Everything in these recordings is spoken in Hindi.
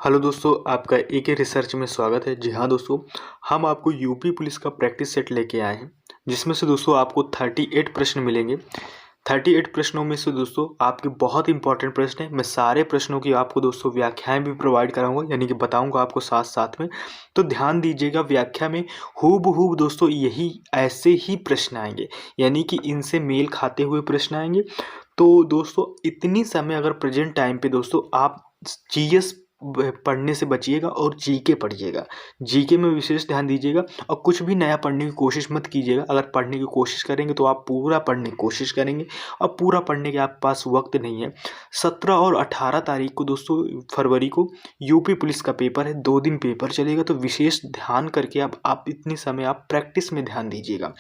हेलो दोस्तों, आपका एके रिसर्च में स्वागत है। जी हाँ दोस्तों, हम आपको यूपी पुलिस का प्रैक्टिस सेट लेके आए हैं, जिसमें से दोस्तों आपको 38 प्रश्न मिलेंगे। 38 प्रश्नों में से दोस्तों आपके बहुत इंपॉर्टेंट प्रश्न हैं। मैं सारे प्रश्नों की आपको दोस्तों व्याख्याएं भी प्रोवाइड कराऊंगा, यानी कि बताऊंगा आपको साथ साथ में। तो ध्यान दीजिएगा, व्याख्या में हूबहू दोस्तों यही ऐसे ही प्रश्न आएंगे, यानी कि इनसे मेल खाते हुए प्रश्न आएंगे। तो दोस्तों इतनी समय अगर प्रेजेंट टाइम पे दोस्तों आप जीएस पढ़ने से बचिएगा और जीके पढ़िएगा। जीके में विशेष ध्यान दीजिएगा और कुछ भी नया पढ़ने की कोशिश मत कीजिएगा। अगर पढ़ने की कोशिश करेंगे तो आप पूरा पढ़ने की कोशिश करेंगे और पूरा पढ़ने के आप पास वक्त नहीं है। 17 और 18 तारीख को दोस्तों फरवरी को यूपी पुलिस का पेपर है, 2 दिन पेपर चलेगा। तो विशेष ध्यान करके आप इतने समय आप प्रैक्टिस में ध्यान दीजिएगा।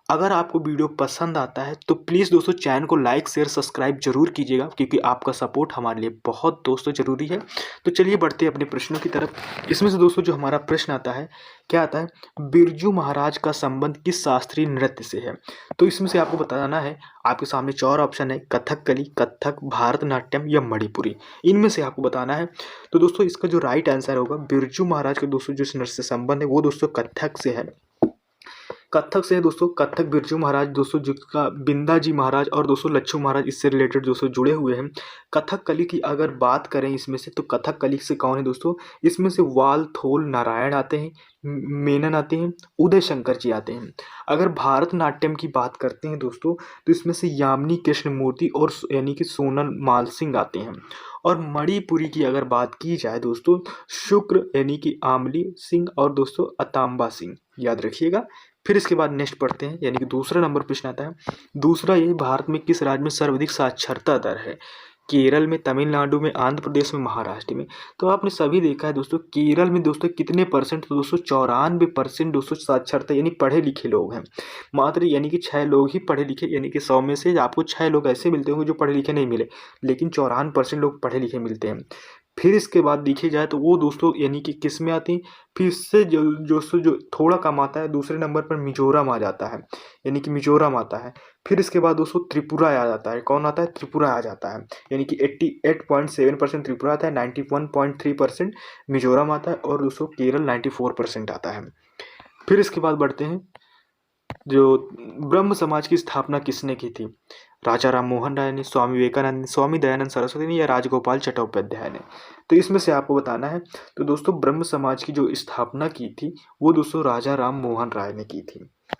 अगर आपको वीडियो पसंद आता है तो प्लीज़ दोस्तों चैनल को लाइक शेयर सब्सक्राइब जरूर कीजिएगा, क्योंकि आपका सपोर्ट हमारे लिए बहुत दोस्तों ज़रूरी है। तो चलिए बढ़ते हैं अपने प्रश्नों की तरफ। इसमें से दोस्तों जो हमारा प्रश्न आता है, क्या आता है, बिरजू महाराज का संबंध किस शास्त्रीय नृत्य से है? तो इसमें से आपको बताना है। आपके सामने 4 ऑप्शन है, कथकली, कथक, भरतनाट्यम या मणिपुरी। इनमें से आपको बताना है। तो दोस्तों इसका जो राइट आंसर होगा, बिरजू महाराज का दोस्तों जो नृत्य से संबंध है वो दोस्तों कथक से है। कथक से है दोस्तों। कथक बिरजू महाराज दोस्तों जिसका बिंदा जी महाराज और दोस्तों लच्छू महाराज इससे रिलेटेड दोस्तों जुड़े हुए हैं। कथक कली की अगर बात करें इसमें से, तो कथक कली से कौन है दोस्तों? इसमें से वाल थोल नारायण आते हैं, मेनन आते हैं, उदय शंकर जी आते हैं। अगर भारतनाट्यम की बात करते हैं दोस्तों, तो इसमें से यामिनी कृष्णमूर्ति और यानी कि सोनल माल सिंह आते हैं। और मणिपुरी की अगर बात की जाए दोस्तों, शुक्र यानी कि आमली सिंह और दोस्तों अतांबा सिंह, याद रखिएगा। फिर इसके बाद नेक्स्ट पढ़ते हैं, यानी कि दूसरा नंबर प्रश्न आता है। दूसरा ये, भारत में किस राज्य में सर्वाधिक साक्षरता दर है? केरल में, तमिलनाडु में, आंध्र प्रदेश में, महाराष्ट्र में। तो आपने सभी देखा है दोस्तों, केरल में दोस्तों कितने परसेंट? तो दोस्तों 94% दोस्तों साक्षरता यानी पढ़े लिखे लोग हैं। मात्र यानी कि 6 लोग ही पढ़े लिखे, यानी कि 100 में से आपको 6 लोग ऐसे मिलते होंगे जो पढ़े लिखे नहीं मिले, लेकिन 94% लोग पढ़े लिखे मिलते हैं। फिर इसके बाद देखी जाए तो वो दोस्तों यानी कि किस में आती हैं? फिर इससे जो थोड़ा कम आता है, दूसरे नंबर पर मिजोरम आ जाता है, यानी कि मिजोरम आता है। फिर इसके बाद दोस्तों त्रिपुरा आ जाता है। कौन आता है? त्रिपुरा आ जाता है, यानी कि 88.7% त्रिपुरा आता है, 91.3% मिजोरम आता है और दोस्तों केरल 94% आता है। फिर इसके बाद बढ़ते हैं, जो ब्रह्म समाज की स्थापना किसने की थी? राजा राम मोहन राय ने, स्वामी विवेकानंद ने, स्वामी दयानंद सरस्वती ने या राजगोपाल चट्टोपाध्याय ने? तो इसमें से आपको बताना है। तो दोस्तों ब्रह्म समाज की जो स्थापना की थी वो दोस्तों राजा राम मोहन राय ने की थी,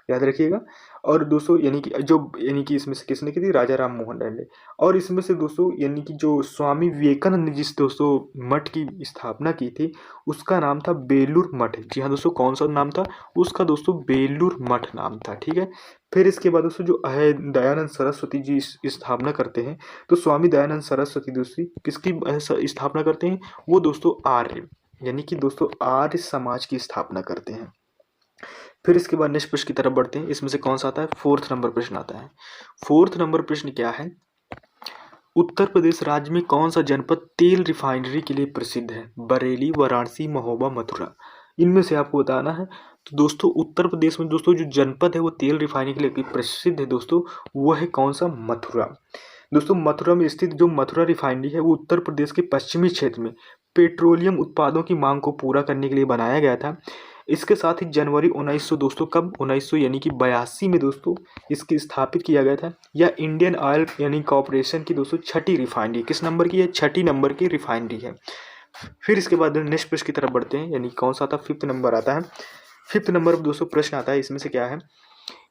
याद रखिएगा। और दोस्तों यानी कि इसमें से किसने की थी? राजा राम मोहन राय ने। और इसमें से दोस्तों यानी कि जो स्वामी विवेकानंद ने जिस दोस्तों मठ की स्थापना की थी उसका नाम था बेलूर मठ। जी हाँ दोस्तों, कौन सा नाम था उसका? दोस्तों बेलूर मठ नाम था, ठीक है। फिर इसके बाद दोस्तों जो है दयानंद सरस्वती जी स्थापना करते हैं। तो स्वामी दयानंद सरस्वती दोस्तों किसकी स्थापना करते हैं? वो दोस्तों आर्य, यानी कि दोस्तों आर्य समाज की स्थापना करते हैं। फिर इसके बाद नेक्स्ट प्रश्न की तरफ बढ़ते हैं। इसमें से कौन सा आता है? 4th नंबर प्रश्न आता है। 4th नंबर प्रश्न क्या है? उत्तर प्रदेश राज्य में कौन सा जनपद तेल रिफाइनरी के लिए प्रसिद्ध है? बरेली, वाराणसी, महोबा, मथुरा। इनमें से आपको बताना है। तो दोस्तों उत्तर प्रदेश में दोस्तों जो जनपद है वो तेल रिफाइनरी के लिए प्रसिद्ध है दोस्तों, वो है कौन सा? मथुरा। दोस्तों मथुरा में स्थित जो मथुरा रिफाइनरी है वो उत्तर प्रदेश के पश्चिमी क्षेत्र में पेट्रोलियम उत्पादों की मांग को पूरा करने के लिए बनाया गया था। इसके साथ ही जनवरी 1900 दोस्तों, कब? 1900 यानी कि 82 में दोस्तों इसकी स्थापित किया गया था। यह इंडियन ऑयल यानी कॉर्पोरेशन की दोस्तों 6ठी रिफाइनरी, किस नंबर की है? 6ठी नंबर की रिफाइनरी है। फिर इसके बाद नेक्स्ट प्रश्न की तरफ बढ़ते हैं, यानी कौन सा आता है? 5th नंबर आता है। 5th नंबर पर दोस्तों प्रश्न आता है। इसमें से क्या है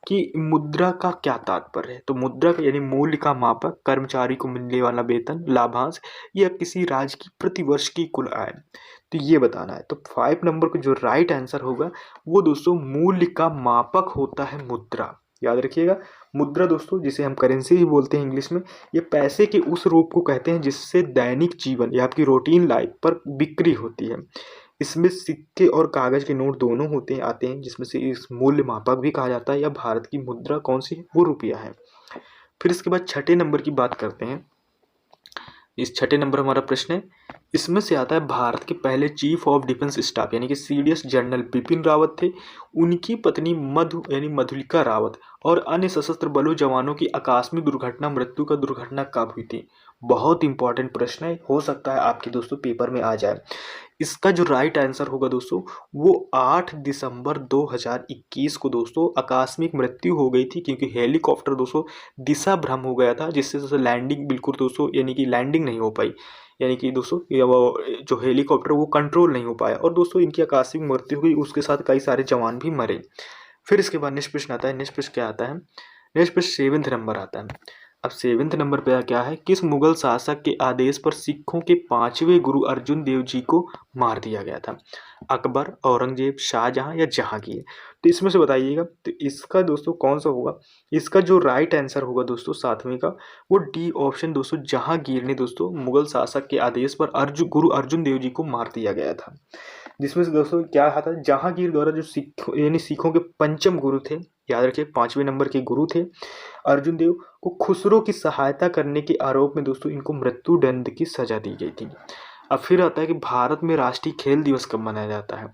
कि मुद्रा का क्या तात्पर्य है? तो मुद्रा का यानी मूल्य का मापक, कर्मचारी को मिलने वाला वेतन, लाभांश या किसी राज्य की प्रतिवर्ष की कुल आय। तो ये बताना है। तो 5 नंबर का जो राइट आंसर होगा वो दोस्तों मूल्य का मापक होता है मुद्रा, याद रखिएगा। मुद्रा दोस्तों जिसे हम करेंसी भी बोलते हैं इंग्लिश में, ये पैसे के उस रूप को कहते हैं जिससे दैनिक जीवन या आपकी रूटीन लाइफ पर बिक्री होती है। इसमें सिक्के और कागज के नोट दोनों आते हैं, जिसमें से इस मूल्य मापक भी कहा जाता है। या भारत की मुद्रा कौन सी है? वो रुपया है। फिर इसके बाद 6ठे नंबर की बात करते हैं। इस 6ठे नंबर हमारा प्रश्न है। इसमें से आता है भारत के पहले चीफ ऑफ डिफेंस स्टाफ यानी कि सीडीएस जनरल बिपिन रावत थे। उनकी पत्नी मधु यानी मधुलिका रावत और अन्य सशस्त्र बलों जवानों की आकस्मिक मृत्यु का दुर्घटना कब हुई थी? बहुत इंपॉर्टेंट प्रश्न है, हो सकता है आपके दोस्तों पेपर में आ जाए। इसका जो राइट आंसर होगा दोस्तों वो 8 दिसंबर 2021 को दोस्तों आकस्मिक मृत्यु हो गई थी, क्योंकि हेलीकॉप्टर दोस्तों दिशा भ्रम हो गया था, जिससे दोस्तों लैंडिंग बिल्कुल दोस्तों यानी कि लैंडिंग नहीं हो पाई, यानी कि दोस्तों ये वो जो हेलीकॉप्टर वो कंट्रोल नहीं हो पाया और दोस्तों इनकी आकस्मिक मृत्यु हुई। उसके साथ कई सारे जवान भी मरे। फिर इसके बाद नेक्स्ट प्रश्न आता है। नेक्स्ट प्रश्न क्या आता है? नेक्स्ट प्रश्न 7th नंबर आता है। अब 7th नंबर पे क्या है? किस मुगल शासक के आदेश पर सिखों के 5वें गुरु अर्जुन देव जी को मार दिया गया था? अकबर, औरंगजेब, शाहजहां या जहांगीर? तो इसमें से बताइएगा। तो इसका दोस्तों कौन सा होगा? इसका जो राइट आंसर होगा दोस्तों 7वें का वो डी ऑप्शन दोस्तों, जहांगीर ने दोस्तों मुगल शासक के आदेश पर गुरु अर्जुन देव जी को मार दिया गया था। जिसमें से दोस्तों क्या था? जहांगीर द्वारा जो सिखों के पंचम गुरु थे, याद रखिए 5वें नंबर के गुरु थे अर्जुन देव, को खुसरो की सहायता करने के आरोप में दोस्तों इनको मृत्यु दंड की सजा दी गई थी। अब फिर आता है कि भारत में राष्ट्रीय खेल दिवस कब मनाया जाता है?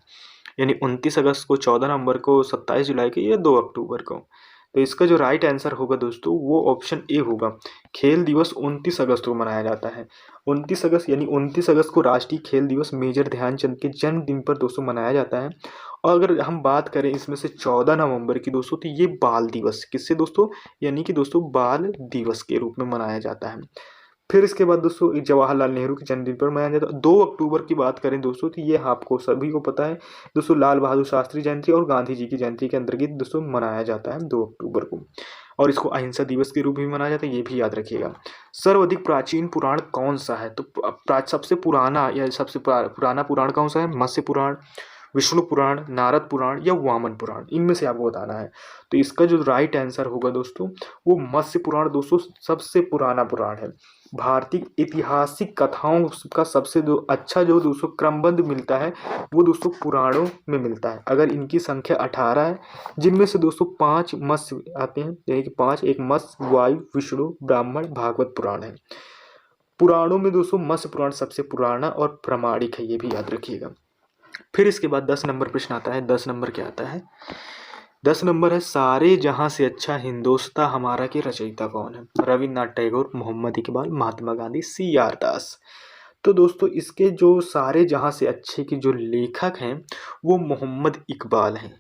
यानी 29 अगस्त को, 14 नवंबर को, 27 जुलाई को या 2 अक्टूबर को? तो इसका जो राइट आंसर होगा दोस्तों वो ऑप्शन ए होगा। खेल दिवस 29 अगस्त को मनाया जाता है। 29 अगस्त यानी 29 अगस्त को राष्ट्रीय खेल दिवस मेजर ध्यानचंद के जन्मदिन पर दोस्तों मनाया जाता है। और अगर हम बात करें इसमें से 14 नवंबर की दोस्तों, तो ये बाल दिवस, किससे दोस्तों? यानी कि दोस्तों बाल दिवस के रूप में मनाया जाता है। फिर इसके बाद दोस्तों जवाहरलाल नेहरू के जन्मदिन पर मनाया जाता है। 2 अक्टूबर की बात करें दोस्तों तो ये आपको सभी को पता है दोस्तों, लाल बहादुर शास्त्री जयंती और गांधी जी की जयंती के अंतर्गत दोस्तों मनाया जाता है 2 अक्टूबर को। और इसको अहिंसा दिवस के रूप में मनाया जाता है, ये भी याद रखिएगा। सर्वाधिक प्राचीन पुराण कौन सा है? तो सबसे पुराना या सबसे पुराना पुराण कौन सा है? मत्स्य पुराण, विष्णु पुराण, नारद पुराण या वामन पुराण? इनमें से आपको बताना है। तो इसका जो राइट आंसर होगा दोस्तों वो मत्स्य पुराण दोस्तों सबसे पुराना पुराण है। भारतीय ऐतिहासिक कथाओं का सबसे अच्छा जो दोस्तों क्रमबद्ध मिलता है वो दोस्तों पुराणों में मिलता है। अगर इनकी संख्या 18 है, जिनमें से दोस्तों 5 मत्स्य आते हैं, यानी कि 5, एक मत्स्य, वायु, विष्णु, ब्राह्मण, भागवत पुराण है। पुराणों में दोस्तों मत्स्य पुराण सबसे पुराना और प्रामाणिक है, ये भी याद रखिएगा। फिर इसके बाद 10 नंबर प्रश्न आता है। 10 नंबर क्या आता है? 10 नंबर है, सारे जहां से अच्छा हिंदोस्तां हमारा के रचयिता कौन है? रविन्द्रनाथ टैगोर, मोहम्मद इकबाल, महात्मा गांधी, CR दास? तो दोस्तों इसके जो सारे जहां से अच्छे के जो लेखक हैं वो मोहम्मद इकबाल हैं।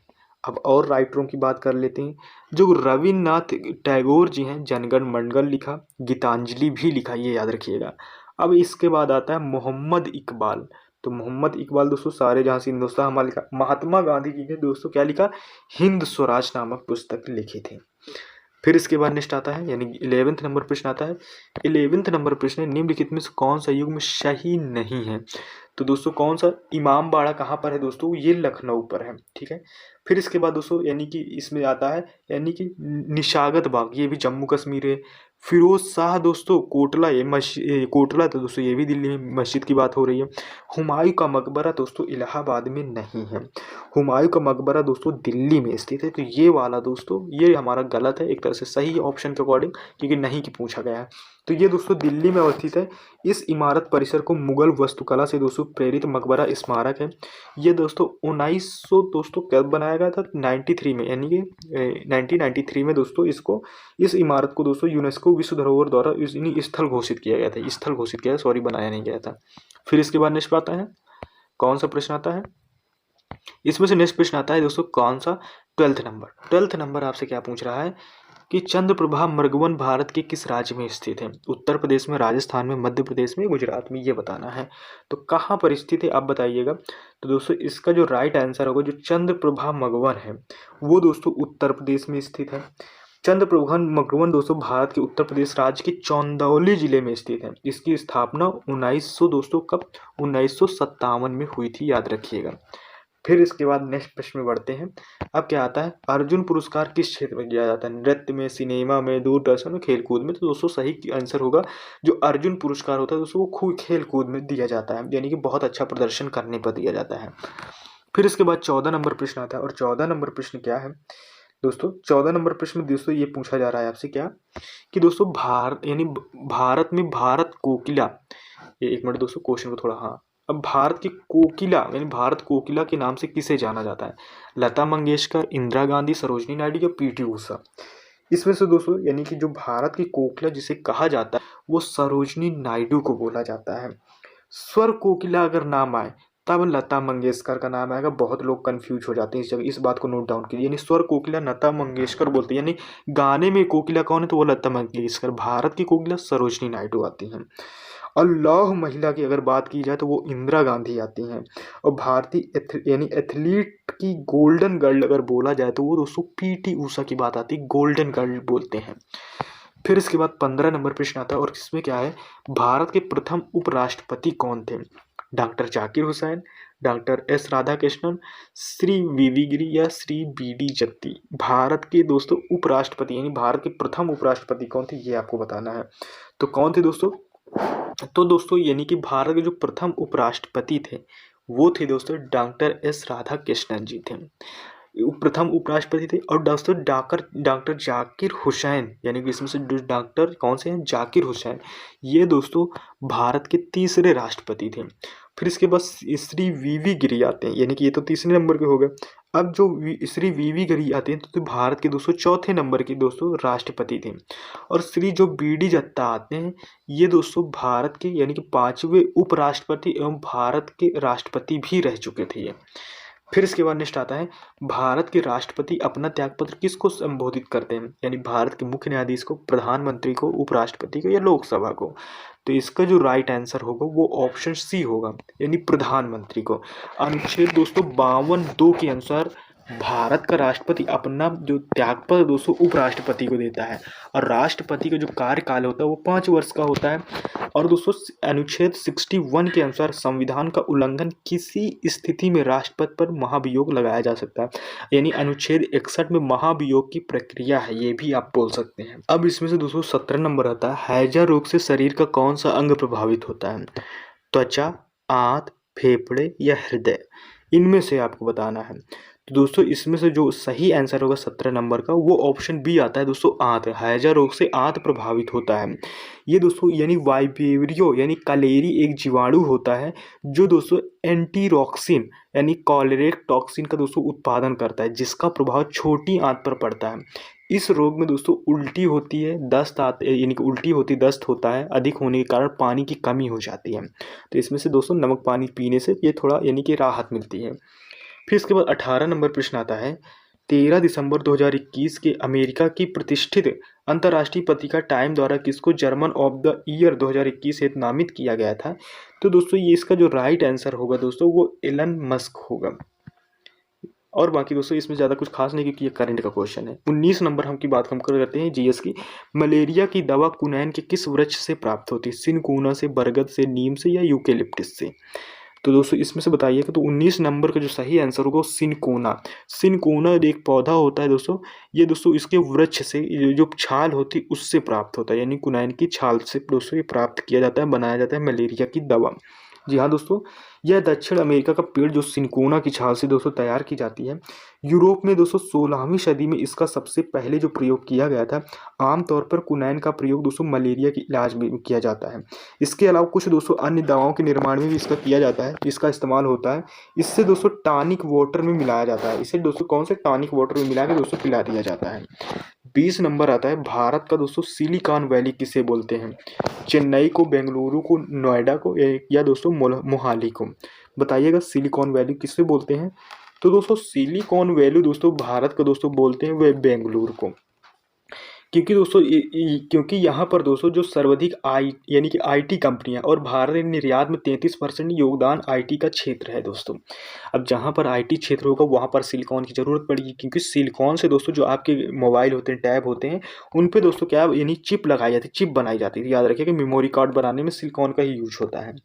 अब और राइटरों की बात कर लेते हैं। जो रविन्द्रनाथ टैगोर जी हैं, जनगण मंगल लिखा, गीतांजलि भी लिखा, ये याद रखिएगा। अब इसके बाद आता है मोहम्मद इकबाल। तो मोहम्मद इकबाल दोस्तों सारे जहां से हिंदुस्तान हमारा लिखा। महात्मा गांधी जी ने दोस्तों क्या लिखा? हिंद स्वराज नामक पुस्तक लिखी थी। फिर इसके बाद नेक्स्ट आता है, यानी 11th नंबर प्रश्न आता है। 11th नंबर प्रश्न है, निम्नलिखित में से कौन सा युग्म सही नहीं है? तो दोस्तों कौन सा? इमाम बाड़ा कहाँ पर है दोस्तों? ये लखनऊ पर है, ठीक है। फिर इसके बाद दोस्तों यानी कि इसमें आता है यानी कि निशागत बाग, ये भी जम्मू कश्मीर है। फिरोज शाह दोस्तों कोटला, ये कोटला, तो दोस्तों ये भी दिल्ली में मस्जिद की बात हो रही है। हुमायूं का मकबरा दोस्तों इलाहाबाद में नहीं है। हुमायूं का मकबरा दोस्तों दिल्ली में स्थित है। तो ये वाला दोस्तों ये हमारा गलत है, एक तरह से सही ऑप्शन के अकॉर्डिंग, क्योंकि नहीं की पूछा गया है। तो ये दोस्तों दिल्ली में अवस्थित है। इस इमारत परिसर को मुगल वास्तुकला से दोस्तों प्रेरित मकबरा स्मारक है। ये दोस्तों 1900 दोस्तों कब बनाया गया था? 93 में, यानी कि 1993 में दोस्तों इसको, इस इमारत को दोस्तों यूनेस्को विश्व धरोहर द्वारा स्थल घोषित किया गया था। स्थल घोषित किया, सॉरी बनाया नहीं गया था। फिर इसके बाद नेक्स्ट आता है, कौन सा प्रश्न आता है? इसमें से नेक्स्ट प्रश्न आता है दोस्तों कौन सा? 12th number. 12th नंबर आपसे क्या पूछ रहा है कि चंद्रप्रभा मृगवन भारत के किस राज्य में स्थित है? उत्तर प्रदेश में, राजस्थान में, मध्य प्रदेश में, गुजरात में? ये बताना है। तो कहाँ पर स्थित है आप बताइएगा। तो दोस्तों इसका जो राइट आंसर होगा, जो चंद्रप्रभा मृगवन है वो दोस्तों उत्तर प्रदेश में स्थित है। चंद्रप्रभा मृगवन दोस्तों भारत के उत्तर प्रदेश राज्य के चंदौली जिले में स्थित है। इसकी स्थापना 1900 दोस्तों कब? 1957 में हुई थी, याद रखिएगा। फिर इसके बाद नेक्स्ट प्रश्न में बढ़ते हैं। अब क्या आता है? अर्जुन पुरस्कार किस क्षेत्र में दिया जाता है? नृत्य में, सिनेमा में, दूरदर्शन में, खेलकूद में? तो दोस्तों सही आंसर होगा जो अर्जुन पुरस्कार होता है दोस्तों वो खूब खेलकूद में दिया जाता है, यानी कि बहुत अच्छा प्रदर्शन करने पर दिया जाता है। फिर इसके बाद 14 नंबर प्रश्न आता है। और 14 नंबर प्रश्न क्या है दोस्तों? 14 नंबर प्रश्न में दोस्तों ये पूछा जा रहा है आपसे क्या कि दोस्तों भारत यानी भारत में भारत कोकिला, ये एक मिनट दोस्तों क्वेश्चन को थोड़ा, हाँ। अब भारत की कोकिला यानी भारत कोकिला के नाम से किसे जाना जाता है? लता मंगेशकर, इंदिरा गांधी, सरोजनी नायडू या PT उषा? इसमें से दोस्तों यानी कि जो भारत की कोकिला जिसे कहा जाता है वो सरोजनी नायडू को बोला जाता है। स्वर कोकिला अगर नाम आए तब लता मंगेशकर का नाम आएगा। बहुत लोग कंफ्यूज हो जाते हैं इस जगह, इस बात को नोट डाउन कीजिए। यानी स्वर कोकिला लता मंगेशकर बोलते हैं, यानी गाने में कोकिला कौन है तो वो लता मंगेशकर। भारत की कोकिला सरोजनी नायडू आती हैं। और लौह महिला की अगर बात की जाए तो वो इंदिरा गांधी आती हैं। और भारतीय यानी एथलीट की गोल्डन गर्ल अगर बोला जाए तो वो दोस्तों पीटी ऊषा की बात आती है, गोल्डन गर्ल बोलते हैं। फिर इसके बाद 15 नंबर प्रश्न आता है और इसमें क्या है, भारत के प्रथम उपराष्ट्रपति कौन थे? Doctor Zakir Hussain, doctor S Radhakrishnan, Shri VV Giri या श्री बीडी जत्ती। भारत के दोस्तों उपराष्ट्रपति यानी भारत के प्रथम उपराष्ट्रपति कौन थे ये आपको बताना है। तो कौन थे दोस्तों? तो दोस्तों यानी कि भारत के जो प्रथम उपराष्ट्रपति थे वो थे दोस्तों डॉक्टर एस राधाकृष्णन जी थे, प्रथम उपराष्ट्रपति थे। और दोस्तों डॉक्टर जाकिर हुसैन यानी कि इसमें से डॉक्टर कौन से हैं, जाकिर हुसैन, ये दोस्तों भारत के तीसरे राष्ट्रपति थे। फिर इसके बाद श्री वीवी गिरी आते हैं, यानी कि ये तो तीसरे नंबर के हो गए। अब जो श्री वीवी गिरी आते हैं तो भारत के दोस्तों चौथे नंबर के दोस्तों राष्ट्रपति थे। और श्री जो बीडी जत्ता आते हैं ये दोस्तों भारत के यानी कि पांचवें उपराष्ट्रपति एवं भारत के राष्ट्रपति भी रह चुके थे ये। फिर इसके बाद नेक्स्ट आता है, भारत के राष्ट्रपति अपना त्यागपत्र किसको संबोधित करते हैं? यानी भारत के मुख्य न्यायाधीश को, प्रधानमंत्री को, उपराष्ट्रपति को या लोकसभा को? तो इसका जो राइट आंसर होगा वो ऑप्शन सी होगा, यानी प्रधानमंत्री को। अनुच्छेद दोस्तों 52(2) के अनुसार भारत का राष्ट्रपति अपना जो त्यागपत्र दोस्तों उपराष्ट्रपति को देता है। और राष्ट्रपति का जो कार्यकाल होता है वो 5 वर्ष का होता है। और दोस्तों अनुच्छेद 61 के अनुसार संविधान का उल्लंघन किसी स्थिति में राष्ट्रपति पर महाभियोग लगाया जा सकता है। यानी अनुच्छेद 61 में महाभियोग की प्रक्रिया है, ये भी आप बोल सकते हैं। अब इसमें से दोस्तों 17 नंबर आता है, हैजा रोग से शरीर का कौन सा अंग प्रभावित होता है? त्वचा, आंत, फेफड़े या हृदय? इनमें से आपको बताना है। तो दोस्तों इसमें से जो सही आंसर होगा 17 नंबर का वो ऑप्शन बी आता है दोस्तों, आंत। हैजा रोग से आंत प्रभावित होता है। ये दोस्तों यानी वाइबेरियो यानी कलेरी एक जीवाणु होता है जो दोस्तों एंटीरोक्सिन यानी कॉलेरिक टॉक्सिन का दोस्तों उत्पादन करता है, जिसका प्रभाव छोटी आंत पर पड़ता है। इस रोग में दोस्तों उल्टी होती है, दस्त आते यानी कि उल्टी होती, दस्त होता है, अधिक होने के कारण पानी की कमी हो जाती है। तो इसमें से दोस्तों नमक पानी पीने से ये थोड़ा यानी कि राहत मिलती है। फिर इसके बाद 18 नंबर प्रश्न आता है, 13 दिसंबर 2021 के अमेरिका की प्रतिष्ठित अंतर्राष्ट्रीय पत्रिका टाइम द्वारा किसको जर्मन ऑफ द ईयर 2021 हेतु नामित किया गया था? तो दोस्तों ये इसका जो राइट आंसर होगा दोस्तों वो एलन मस्क होगा। और बाकी दोस्तों इसमें ज़्यादा कुछ खास नहीं क्योंकि ये करंट का क्वेश्चन है। 19 नंबर हम बात करते हैं जीएस की। मलेरिया की दवा कुनैन के किस वृक्ष से प्राप्त होती है? सिनकोना से, बरगद से, नीम से या यूकेलिप्टस से? तो दोस्तों इसमें से बताइएगा। तो 19 नंबर का जो सही आंसर होगा सिनकोना। सिनकोना एक पौधा होता है दोस्तों, ये दोस्तों इसके वृक्ष से जो छाल होती है उससे प्राप्त होता है, यानी कुनैन की छाल से दोस्तों ये प्राप्त किया जाता है, बनाया जाता है मलेरिया की दवा। जी हाँ दोस्तों, यह दक्षिण अमेरिका का पेड़ जो सिनकोना की छाल से दोस्तों तैयार की जाती है। यूरोप में दोस्तों 16वीं सदी में इसका सबसे पहले जो प्रयोग किया गया था। आमतौर पर कुनैन का प्रयोग दोस्तों मलेरिया के इलाज में किया जाता है। इसके अलावा कुछ दोस्तों अन्य दवाओं के निर्माण में भी इसका किया जाता है, इसका इस्तेमाल होता है। इससे दोस्तों टॉनिक वाटर में मिलाया जाता है, इसे दोस्तों कौन से टॉनिक वाटर में मिला के दोस्तों पिला दिया जाता है। 20 नंबर आता है, भारत का दोस्तों सिलिकॉन वैली किसे बोलते हैं? चेन्नई को, बेंगलुरु को, नोएडा को या दोस्तों मोहाली को? बताइएगा सिलिकॉन वैली किसे बोलते हैं? तो दोस्तों सिलिकॉन वैली दोस्तों भारत का दोस्तों बोलते हैं वे बेंगलुरु को, क्योंकि दोस्तों क्योंकि यहाँ पर दोस्तों जो सर्वाधिक यानी कि आईटी कंपनियाँ और भारत निर्यात में 33% योगदान आईटी का क्षेत्र है दोस्तों। अब जहाँ पर आईटी क्षेत्र होगा वहाँ पर सिलिकॉन की ज़रूरत पड़ेगी, क्योंकि सिलिकॉन से दोस्तों जो आपके मोबाइल होते हैं, टैब होते हैं, उन पे दोस्तों क्या यानी चिप लगाई जाती है, चिप बनाई जाती है। याद रखिए कि मेमोरी कार्ड बनाने में सिलिकॉन का ही यूज होता है।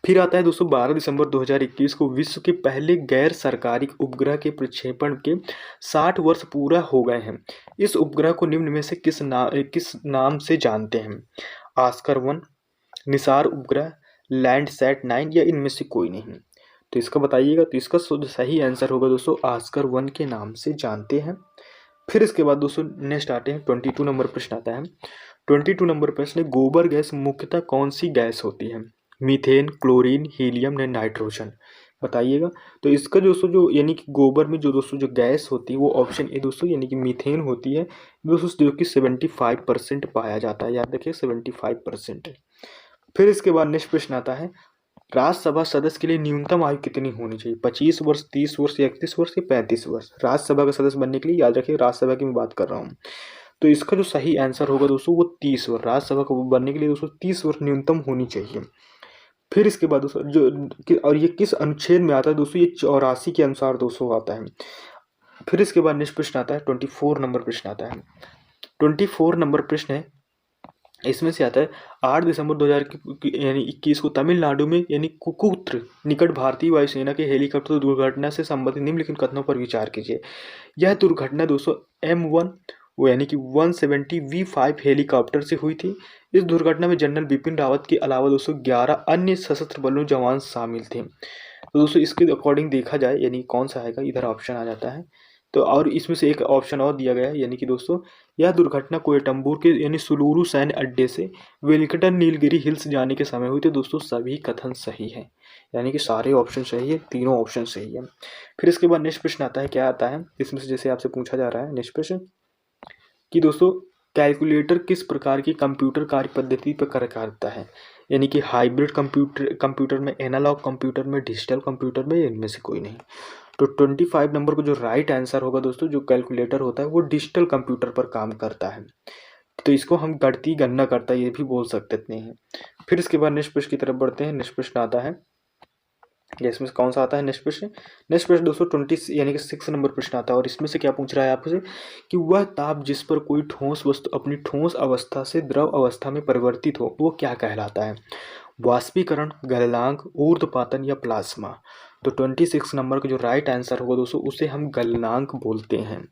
फिर आता है दोस्तों 12 दिसंबर 2021 को विश्व के पहले गैर सरकारी उपग्रह के प्रक्षेपण के 60 वर्ष पूरा हो गए हैं। इस उपग्रह को निम्न में से किस नाम से जानते हैं? आस्कर 1, निसार उपग्रह, लैंडसैट 9 या इनमें से कोई नहीं? तो इसका बताइएगा। तो इसका सही आंसर होगा दोस्तों आस्कर 1 के नाम से जानते हैं। फिर इसके बाद दोस्तों नेक्स्ट आते हैं 22 नंबर प्रश्न आता है। 22 नंबर प्रश्न, गोबर गैस मुख्यतः कौन सी गैस होती है? मीथेन, क्लोरीन, हीलियम या नाइट्रोजन? बताइएगा। तो इसका दोस्तों जो यानी कि गोबर में जो दोस्तों जो गैस होती है वो ऑप्शन ए दोस्तों यानी कि मीथेन होती है दोस्तों, जो कि 75% पाया जाता है। याद रखिए 75%। फिर इसके बाद नेक्स्ट प्रश्न आता है राज्यसभा सदस्य के लिए न्यूनतम आयु कितनी होनी चाहिए? 25 वर्ष, 30 वर्ष, 31 वर्ष या 35 वर्ष? राज्यसभा का सदस्य बनने के लिए याद रखिए, राज्यसभा की मैं बात कर रहा हूँ। तो इसका जो सही आंसर होगा दोस्तों वो 30 वर्ष। राज्यसभा को बनने के लिए दोस्तों 30 वर्ष न्यूनतम होनी चाहिए। फिर इसके बाद दोस्तों और ये किस अनुच्छेद में आता है दोस्तों? ये 84 के अनुसार दोस्तों आता है। फिर इसके बाद नेक्स्ट प्रश्न आता है, 24 नंबर प्रश्न आता है। 24 नंबर प्रश्न है, इसमें से आता है 8 दिसंबर 2021 को तमिलनाडु में यानी कुकुत्र निकट भारतीय वायुसेना के हेलीकॉप्टर दुर्घटना से संबंधित निम्नलिखित कथनों पर विचार कीजिए। यह दुर्घटना दोस्तों M1 वो यानी कि 170 V5 हेलीकॉप्टर से हुई थी। इस दुर्घटना में जनरल बिपिन रावत के अलावा दोस्तों 11 अन्य सशस्त्र बलों जवान शामिल थे। तो दोस्तों इसके अकॉर्डिंग देखा जाए यानी कौन सा आएगा, इधर ऑप्शन आ जाता है। तो और इसमें से एक ऑप्शन और दिया गया है, यानी कि दोस्तों यह दुर्घटना कोयटम्बूर के यानी सुलूरू सैन्य अड्डे से वेलिंगटन नीलगिरी हिल्स जाने के समय हुई थी। दोस्तों सभी कथन सही है, यानी कि सारे ऑप्शन सही है, तीनों ऑप्शन सही है। फिर इसके बाद नेक्स्ट प्रश्न आता है, क्या आता है इसमें से, जैसे आपसे पूछा जा रहा है नेक्स्ट प्रश्न कि दोस्तों कैलकुलेटर किस प्रकार की कंप्यूटर कार्य पद्धति पर कार्य करता है? यानी कि हाइब्रिड कंप्यूटर में, एनालॉग कंप्यूटर में, डिजिटल कंप्यूटर में, इनमें से कोई नहीं। तो 25 नंबर को जो राइट आंसर होगा दोस्तों, जो कैलकुलेटर होता है वो डिजिटल कंप्यूटर पर काम करता है। तो इसको हम गणती गणना करता है ये भी बोल सकते हैं। फिर इसके बाद नेक्स्ट प्रश्न की तरफ बढ़ते हैं। नेक्स्ट प्रश्न आता है, इसमें कौन सा आता है नेक्स्ट प्रश्न? नेक्स्ट प्रश्न दोस्तों 20 यानी कि 6 नंबर प्रश्न आता है। और इसमें से क्या पूछ रहा है आपसे कि वह ताप जिस पर कोई ठोस वस्तु अपनी ठोस अवस्था से द्रव अवस्था में परिवर्तित हो वो क्या कहलाता है? वाष्पीकरण, गलनांक, ऊर्ध्वपातन या प्लाज्मा? तो 26 नंबर का जो राइट आंसर होगा दोस्तों उसे हम गलनांक बोलते हैं।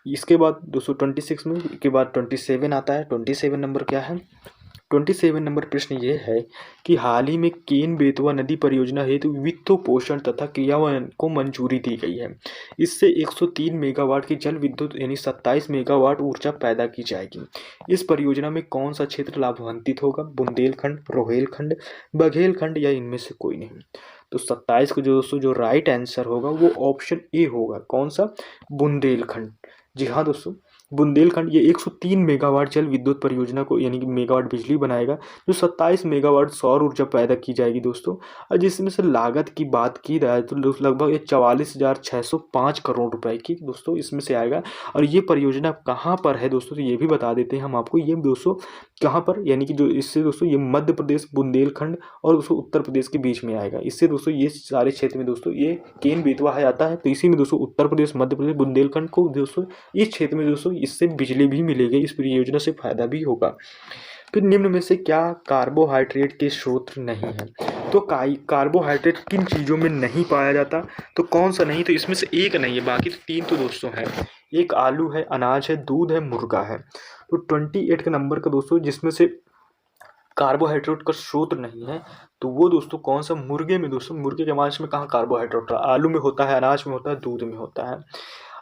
इसके बाद दोस्तों 26 में के बाद 27 आता है। 27 नंबर क्या है? 27 नंबर प्रश्न ये है कि हाल ही में केन बेतवा नदी परियोजना हेतु वित्त पोषण तथा क्रियान्वयन को मंजूरी दी गई है। इससे 103 मेगावाट की जल विद्युत यानी 27 मेगावाट ऊर्जा पैदा की जाएगी। इस परियोजना में कौन सा क्षेत्र लाभान्वित होगा? बुंदेलखंड, रोहेलखंड, बघेलखंड या इनमें से कोई नहीं? तो 27 को जो दोस्तों जो राइट आंसर होगा वो ऑप्शन ए होगा। कौन सा? बुंदेलखंड। जी हाँ दोस्तों, बुंदेलखंड ये 103 मेगावाट जल विद्युत परियोजना को यानी कि मेगावाट बिजली बनाएगा, जो 27 मेगावाट सौर ऊर्जा पैदा की जाएगी दोस्तों। और जिसमें से लागत की बात की जाए तो लगभग 44,605 करोड़ रुपए की दोस्तों इसमें से आएगा। और ये परियोजना कहाँ पर है दोस्तों, तो ये भी बता देते हैं हम आपको। ये दोस्तों कहाँ पर, यानी कि जो इससे दोस्तों ये मध्य प्रदेश, बुंदेलखंड और दोस्तों उत्तर प्रदेश के बीच में आएगा। इससे दोस्तों ये सारे क्षेत्र में दोस्तों ये केन बेतवा है आता है। तो इसी में दोस्तों उत्तर प्रदेश, मध्य प्रदेश, बुंदेलखंड को दोस्तों इस क्षेत्र में दोस्तों इससे बिजली भी मिलेगी, इस परियोजना से फायदा भी होगा। फिर निम्न में से क्या कार्बोहाइड्रेट के स्रोत नहीं है? तो कार्बोहाइड्रेट किन चीज़ों में नहीं पाया जाता? तो कौन सा नहीं? तो इसमें से एक नहीं है, बाकी तो 3 तो दोस्तों है। एक आलू है, अनाज है, दूध है, मुर्गा है। तो 28 के नंबर का दोस्तों जिसमें से कार्बोहाइड्रेट का स्रोत नहीं है तो वो दोस्तों कौन सा? मुर्गे में दोस्तों, मुर्गे के मांस में कहाँ कार्बोहाइड्रेट होता है? आलू में होता है, अनाज में होता है, दूध में होता है।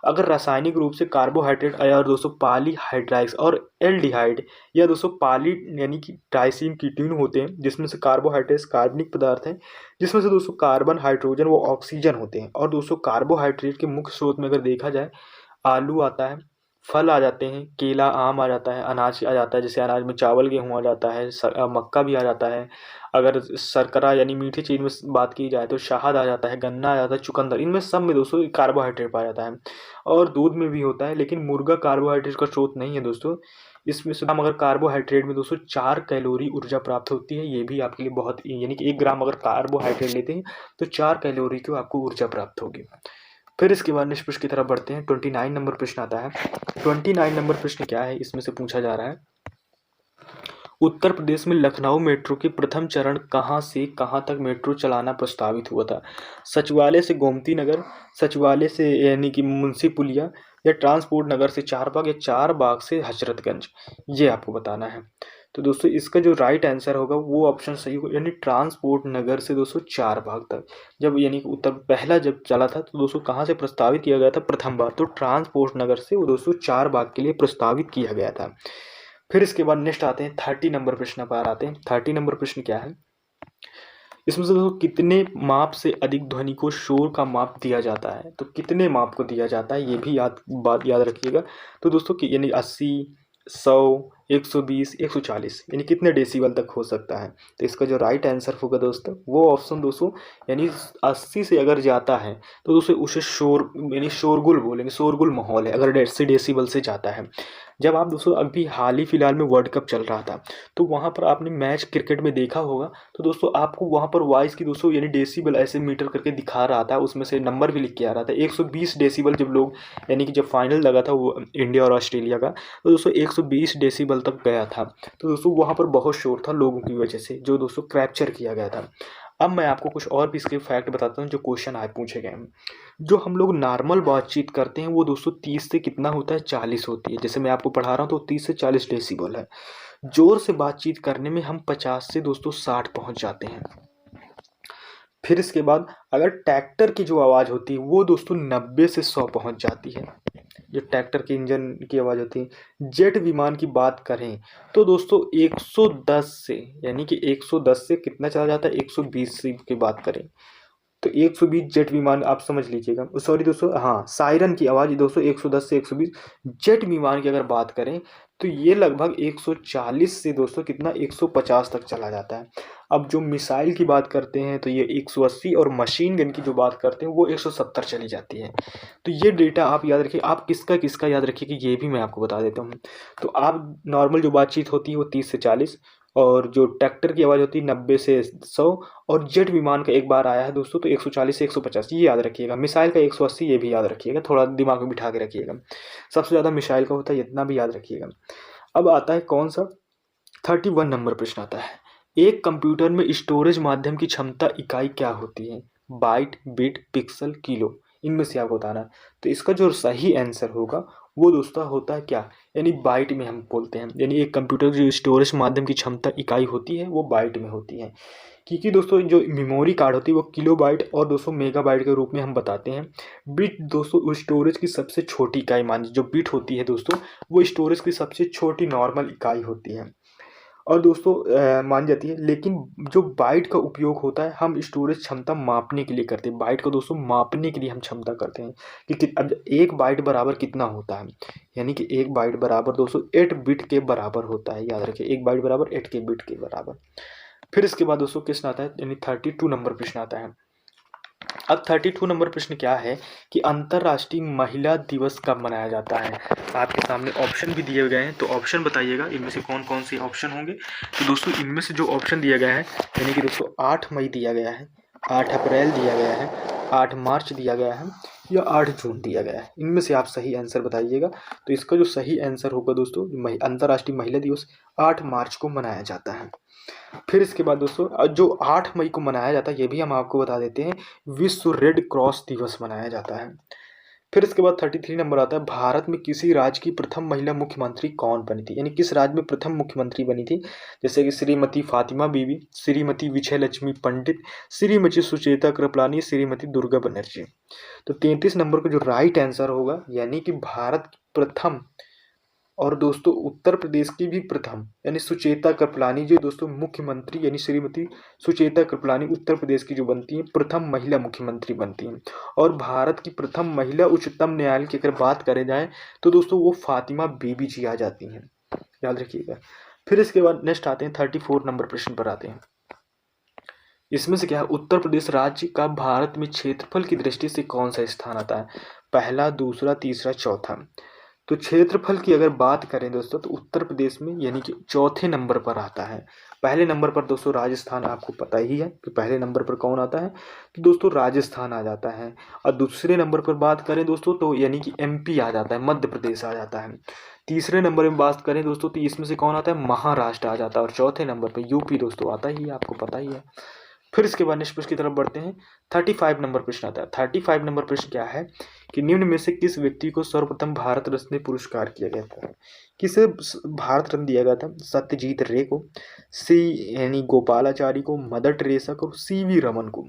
अगर रासायनिक रूप से कार्बोहाइड्रेट और दोस्तों पॉलीहाइड्राइड्स और एल्डिहाइड या दोस्तों पॉली यानी कि ट्राइसिन कीटोन होते हैं, जिसमें से कार्बोहाइड्रेट्स कार्बनिक पदार्थ हैं, जिसमें से दोस्तों कार्बन, हाइड्रोजन वो ऑक्सीजन होते हैं। और दोस्तों कार्बोहाइड्रेट के मुख्य स्रोत में अगर देखा जाए, आलू आता है, फल आ जाते हैं, केला, आम आ जाता है, अनाज आ जाता है, जैसे अनाज में चावल, गेहूँ आ जाता है, मक्का भी आ जाता है। अगर शर्करा यानी मीठी चीज़ में बात की जाए तो शहद आ जाता है, गन्ना आ जाता है, चुकंदर, इनमें सब में दोस्तों कार्बोहाइड्रेट पाया जाता है। और दूध में भी होता है, लेकिन मुर्गा कार्बोहाइड्रेट का स्रोत नहीं है दोस्तों। इसमें से हम अगर कार्बोहाइड्रेट में दोस्तों 4 कैलोरी ऊर्जा प्राप्त होती है, ये भी आपके लिए बहुत, यानी कि 1 ग्राम अगर कार्बोहाइड्रेट लेते हैं तो 4 कैलोरी की आपको ऊर्जा प्राप्त होगी। फिर इसके बाद नेक्स्ट प्रश्न की तरफ बढ़ते हैं। 29 नंबर प्रश्न आता है। 29 नंबर प्रश्न क्या है, इसमें से पूछा जा रहा है, उत्तर प्रदेश में लखनऊ मेट्रो के प्रथम चरण कहाँ से कहाँ तक मेट्रो चलाना प्रस्तावित हुआ था? सचिवालय से गोमती नगर, सचिवालय से यानी कि मुंशी पुलिया, या ट्रांसपोर्ट नगर से चारबाग, या चारबाग से हजरतगंज? ये आपको बताना है। तो दोस्तों इसका जो राइट आंसर होगा वो ऑप्शन सही होगा, यानी ट्रांसपोर्ट नगर से दोस्तों चारबाग तक। जब यानी कि उत्तर पहला जब चला था तो दोस्तों कहाँ से प्रस्तावित किया गया था प्रथम बार? तो ट्रांसपोर्ट नगर से वो दोस्तों चारबाग के लिए प्रस्तावित किया गया था। फिर इसके बाद नेक्स्ट आते हैं 30 नंबर प्रश्न पर आते हैं। 30 नंबर प्रश्न क्या है, इसमें से दोस्तों कितने माप से अधिक ध्वनि को शोर का माप दिया जाता है? तो कितने माप को दिया जाता है ये भी बात याद रखिएगा। तो दोस्तों कि यानी 80, 100, 120, 140 यानी कितने डेसिबल तक हो सकता है। तो इसका जो राइट आंसर होगा दोस्तों वो ऑप्शन दोस्तों यानी 80 से अगर जाता है तो दोस्तों उसे शोर यानी शोरगुल बोलेंगे, शोरगुल माहौल है अगर 80 डेसिबल से जाता है। जब आप दोस्तों अभी हाल ही फिलहाल में वर्ल्ड कप चल रहा था तो वहाँ पर आपने मैच क्रिकेट में देखा होगा, तो दोस्तों आपको वहाँ पर वॉइस की दोस्तों यानी डेसिबल ऐसे मीटर करके दिखा रहा था, उसमें से नंबर भी लिख के आ रहा था 120 डेसिबल। जब लोग यानी कि जब फाइनल लगा था वो इंडिया और ऑस्ट्रेलिया का, तो दोस्तों 120 डेसिबल तक गया था। तो दोस्तों वहाँ पर बहुत शोर था लोगों की वजह से, जो दोस्तों कैप्चर किया गया था। अब मैं आपको कुछ और भी इसके फैक्ट बताता हूँ जो क्वेश्चन आए पूछे गए हैं। जो हम लोग नॉर्मल बातचीत करते हैं वो दोस्तों 30 से कितना होता है, 40 होती है। जैसे मैं आपको पढ़ा रहा हूँ तो 30 से 40 डेसिबल है। जोर से बातचीत करने में हम 50 से दोस्तों 60 पहुँच जाते हैं। फिर इसके बाद अगर ट्रैक्टर की जो आवाज़ होती है वो दोस्तों 90 से 100 पहुँच जाती है। जो ट्रैक्टर के इंजन की आवाज़ होती है। जेट विमान की बात करें तो दोस्तों 110 से यानी कि 110 से कितना चला जाता है, 120 से की बात करें तो 120 जेट विमान आप समझ लीजिएगा। सॉरी दोस्तों, हाँ सायरन की आवाज़ दोस्तों 110 से 120। जेट विमान की अगर बात करें तो ये लगभग 140 से दोस्तों कितना 150 तक चला जाता है। अब जो मिसाइल की बात करते हैं तो ये 180 और मशीन गन की जो बात करते हैं वो 170 चली जाती है। तो ये डेटा आप याद रखिए। आप किसका किसका याद रखिए कि ये भी मैं आपको बता देता हूँ। तो आप नॉर्मल जो बातचीत होती है वो 30 से 40, और जो ट्रैक्टर की आवाज़ होती है 90 से 100, और जेट विमान का एक बार आया है दोस्तों तो 140 से 150 ये याद रखिएगा। मिसाइल का 180 ये भी याद रखिएगा, थोड़ा दिमाग में बिठा के रखिएगा। सबसे ज़्यादा मिसाइल का होता है, इतना भी याद रखिएगा। अब आता है कौन सा, 31 नंबर प्रश्न आता है। एक कंप्यूटर में स्टोरेज माध्यम की क्षमता इकाई क्या होती है, बाइट, बिट, पिक्सल, किलो, इनमें से आपको बताना है। तो इसका जो सही आंसर होगा वो दोस्तों होता है क्या, यानी बाइट में हम बोलते हैं। यानी एक कंप्यूटर की जो स्टोरेज माध्यम की क्षमता इकाई होती है वो बाइट में होती है। क्योंकि दोस्तों जो मेमोरी कार्ड होती है वो किलो बाइट और दोस्तों मेगा बाइट के रूप में हम बताते हैं। बिट दोस्तों उस स्टोरेज की सबसे छोटी इकाई मान, जो बिट होती है दोस्तों वो स्टोरेज की सबसे छोटी नॉर्मल इकाई होती है और दोस्तों मान जाती है। लेकिन जो बाइट का उपयोग होता है हम स्टोरेज क्षमता मापने के लिए करते हैं। बाइट को दोस्तों मापने के लिए हम क्षमता करते हैं कि अब एक बाइट बराबर कितना होता है, यानी कि एक बाइट बराबर दोस्तों 8 बिट के बराबर होता है। याद रखिए एक बाइट बराबर 8 के बिट के बराबर। फिर इसके बाद दोस्तों क्वेश्चन आता है यानी 32 नंबर प्रश्न आता है। अब 32 नंबर प्रश्न क्या है कि अंतर्राष्ट्रीय महिला दिवस कब मनाया जाता है। आपके सामने ऑप्शन भी दिए गए हैं तो ऑप्शन बताइएगा इनमें से कौन कौन से ऑप्शन होंगे। तो दोस्तों इनमें से जो ऑप्शन दिया गया है यानी कि दोस्तों 8 मई दिया गया है, 8 अप्रैल दिया गया है, 8 मार्च दिया गया है या 8 जून दिया गया है। इनमें से आप सही आंसर बताइएगा। तो इसका जो सही आंसर होगा दोस्तों अंतर्राष्ट्रीय महिला दिवस 8 मार्च को मनाया जाता है। फिर इसके बाद दोस्तों जो 8 मई को मनाया जाता है ये भी हम आपको बता देते हैं, विश्व रेड क्रॉस दिवस मनाया जाता है। फिर इसके बाद 33 नंबर आता है, भारत में किसी राज्य की प्रथम महिला मुख्यमंत्री कौन बनी थी, यानी किस राज्य में प्रथम मुख्यमंत्री बनी थी। जैसे कि श्रीमती फातिमा बीबी, श्रीमती विजय लक्ष्मी पंडित, श्रीमती सुचेता कृपलानी, श्रीमती दुर्गा बनर्जी। तो 33 नंबर का जो राइट आंसर होगा यानी कि भारत की प्रथम, और दोस्तों उत्तर प्रदेश की भी प्रथम यानी सुचेता कृपलानी जो दोस्तों मुख्यमंत्री यानी श्रीमती सुचेता कृपलानी उत्तर प्रदेश की जो बनती हैं प्रथम महिला मुख्यमंत्री बनती हैं। और भारत की प्रथम महिला उच्चतम न्यायालय की अगर बात करें जाए तो दोस्तों वो फातिमा बीबी जी आ जाती हैं, याद रखिएगा। फिर इसके बाद नेक्स्ट आते हैं 34 नंबर प्रश्न पर आते हैं। इसमें से क्या है, उत्तर प्रदेश राज्य का भारत में क्षेत्रफल की दृष्टि से कौन सा स्थान आता है, पहला, दूसरा, तीसरा, चौथा। तो क्षेत्रफल की अगर बात करें दोस्तों तो उत्तर प्रदेश में यानी कि चौथे नंबर पर आता है। पहले नंबर पर दोस्तों राजस्थान, आपको पता ही है कि पहले नंबर पर कौन आता है, तो दोस्तों राजस्थान आ जाता है। और दूसरे नंबर पर बात करें दोस्तों तो यानी कि एमपी आ जाता है, मध्य प्रदेश आ जाता है। तीसरे नंबर में बात करें दोस्तों तो इसमें से कौन आता है, महाराष्ट्र आ जाता है। और चौथे नंबर पर यूपी दोस्तों आता ही है, आपको पता ही है। फिर इसके बाद नेक्स्ट प्रश्न की तरफ बढ़ते हैं। 35 नंबर प्रश्न आता है। 35 नंबर प्रश्न क्या है कि निम्न में से किस व्यक्ति को सर्वप्रथम भारत रत्न पुरस्कार किया गया था, किसे भारत रत्न दिया गया था, सत्यजीत रे को, सी यानी गोपालाचारी को, मदर टेरेसा को, सीवी रमन को।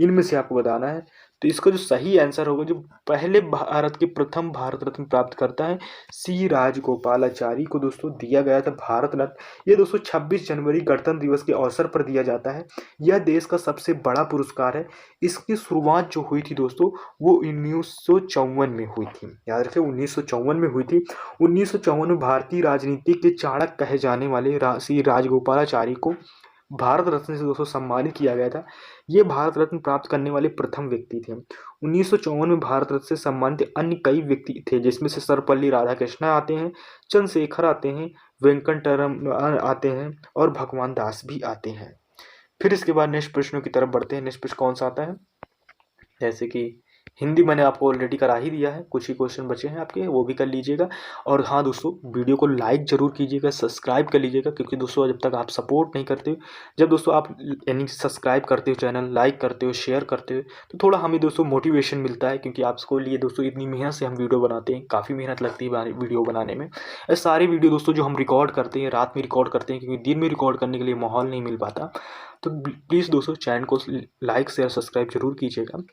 इनमें से आपको बताना है। तो इसका जो सही आंसर होगा, जो पहले भारत के प्रथम भारत रत्न प्राप्त करता है, सी राजगोपालाचारी को दोस्तों दिया गया था भारत रत्न। ये दोस्तों 26 जनवरी गणतंत्र दिवस के अवसर पर दिया जाता है। यह देश का सबसे बड़ा पुरस्कार है। इसकी शुरुआत जो हुई थी दोस्तों वो 1954 में हुई थी। याद रखें 1954 में हुई थी। 1954 में भारतीय राजनीति के चाणक्य कहे जाने वाले सी राजगोपालाचारी को भारत रत्न से दोस्तों सम्मानित किया गया था। ये भारत रत्न प्राप्त करने वाले प्रथम व्यक्ति थे। 1954 में भारत रत्न से सम्मानित अन्य कई व्यक्ति थे, जिसमें से सर्वपल्ली राधाकृष्णन आते हैं, चंद्रशेखर आते हैं, वेंकटरमण आते हैं और भगवान दास भी आते हैं। फिर इसके बाद नेक्स्ट प्रश्नों की तरफ बढ़ते हैं। नेक्स्ट प्रश्न कौन सा आता है, जैसे कि हिंदी मैंने आपको ऑलरेडी करा ही दिया है, कुछ ही क्वेश्चन बचे हैं आपके, वो भी कर लीजिएगा। और हाँ दोस्तों, वीडियो को लाइक जरूर कीजिएगा, सब्सक्राइब कर लीजिएगा, क्योंकि दोस्तों जब तक आप सपोर्ट नहीं करते हो, जब दोस्तों आप यानी सब्सक्राइब करते हो चैनल, लाइक करते हो, शेयर करते हो, तो थोड़ा हमें दोस्तों मोटिवेशन मिलता है, क्योंकि आपको लिए दोस्तों इतनी मेहनत से हम वीडियो बनाते हैं, काफ़ी मेहनत लगती है वीडियो बनाने में। ये सारे वीडियो दोस्तों जो हम रिकॉर्ड करते हैं, रात में रिकॉर्ड करते हैं, क्योंकि दिन में रिकॉर्ड करने के लिए माहौल नहीं मिल पाता। तो प्लीज़ दोस्तों चैनल को लाइक शेयर सब्सक्राइब जरूर कीजिएगा।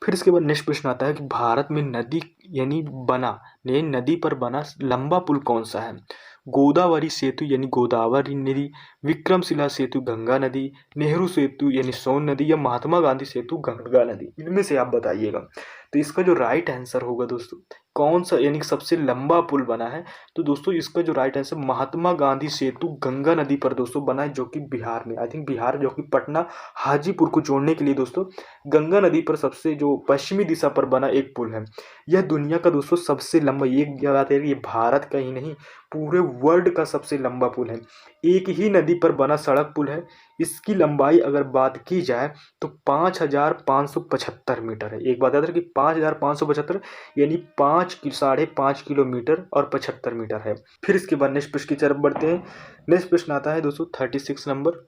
फिर इसके बाद नेक्स्ट प्रश्न आता है कि भारत में नदी यानी नदी पर बना लंबा पुल कौन सा है। गोदावरी सेतु यानी गोदावरी नदी, विक्रमशिला सेतु गंगा नदी, नेहरू सेतु यानी सोन नदी, या महात्मा गांधी सेतु गंगा नदी। इनमें से आप बताइएगा। तो इसका जो राइट आंसर होगा दोस्तों, कौन सा यानी सबसे लंबा पुल बना है, तो दोस्तों इसका जो राइट आंसर महात्मा गांधी सेतु गंगा नदी पर दोस्तों बना है, जो कि बिहार में, आई थिंक बिहार, जो कि पटना हाजीपुर को जोड़ने के लिए दोस्तों गंगा नदी पर सबसे जो पश्चिमी दिशा पर बना एक पुल है। यह दुनिया का दोस्तों सबसे लंबा, ये बात है, ये भारत का ही नहीं पूरे वर्ल्ड का सबसे लंबा पुल है। एक ही नदी पर बना सड़क पुल है। इसकी लंबाई अगर बात की जाए तो 5575 मीटर है। एक बात याद रखिए, 5575 यानी 5.5 किलोमीटर और 75 मीटर है। फिर इसके बाद नेक्स्ट प्रश्न की तरफ बढ़ते हैं। नेक्स्ट प्रश्न आता है दोस्तों 37 नंबर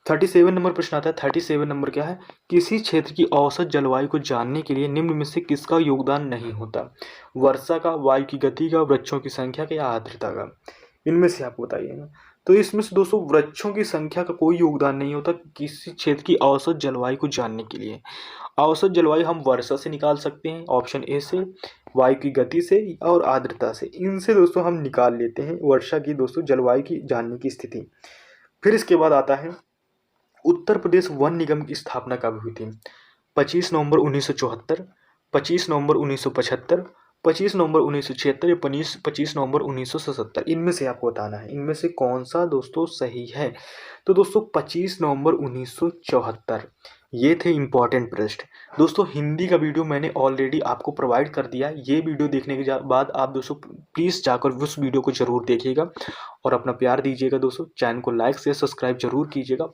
37 नंबर प्रश्न आता है। 37 नंबर क्या है, किसी क्षेत्र की औसत जलवायु को जानने के लिए निम्न में से किसका योगदान नहीं होता। वर्षा का, वायु की गति का, वृक्षों की संख्या का, या आर्द्रता का। इनमें से आप बताइएगा। तो इसमें से दोस्तों वृक्षों की संख्या का कोई योगदान नहीं होता किसी क्षेत्र की औसत जलवायु को जानने के लिए। औसत जलवायु हम वर्षा से निकाल सकते हैं, ऑप्शन ए से, वायु की गति से और आर्द्रता से। इनसे दोस्तों हम निकाल लेते हैं वर्षा की दोस्तों जलवायु की जानने की स्थिति। फिर इसके बाद आता है उत्तर प्रदेश वन निगम की स्थापना कब हुई थी। 25 नवंबर 1974, 25 नवंबर 1975, 25 नवंबर 1976 या 25 नवंबर 1977। इनमें से आपको बताना है, इनमें से कौन सा दोस्तों सही है। तो दोस्तों 25 नवंबर 1974 ये थे इंपॉर्टेंट प्रश्न। दोस्तों हिंदी का वीडियो मैंने ऑलरेडी आपको प्रोवाइड कर दिया। ये वीडियो देखने के बाद आप दोस्तों प्लीज़ जाकर उस वीडियो को ज़रूर देखिएगा और अपना प्यार दीजिएगा। दोस्तों चैनल को लाइक शेयर सब्सक्राइब जरूर कीजिएगा।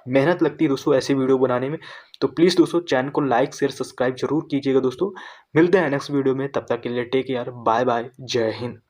मेहनत लगती है दोस्तों ऐसे वीडियो बनाने में, तो प्लीज़ दोस्तों चैनल को लाइक शेयर सब्सक्राइब जरूर कीजिएगा। दोस्तों मिलते हैं नेक्स्ट वीडियो में, तब तक के लिए टेक केयर, बाय बाय, जय हिंद।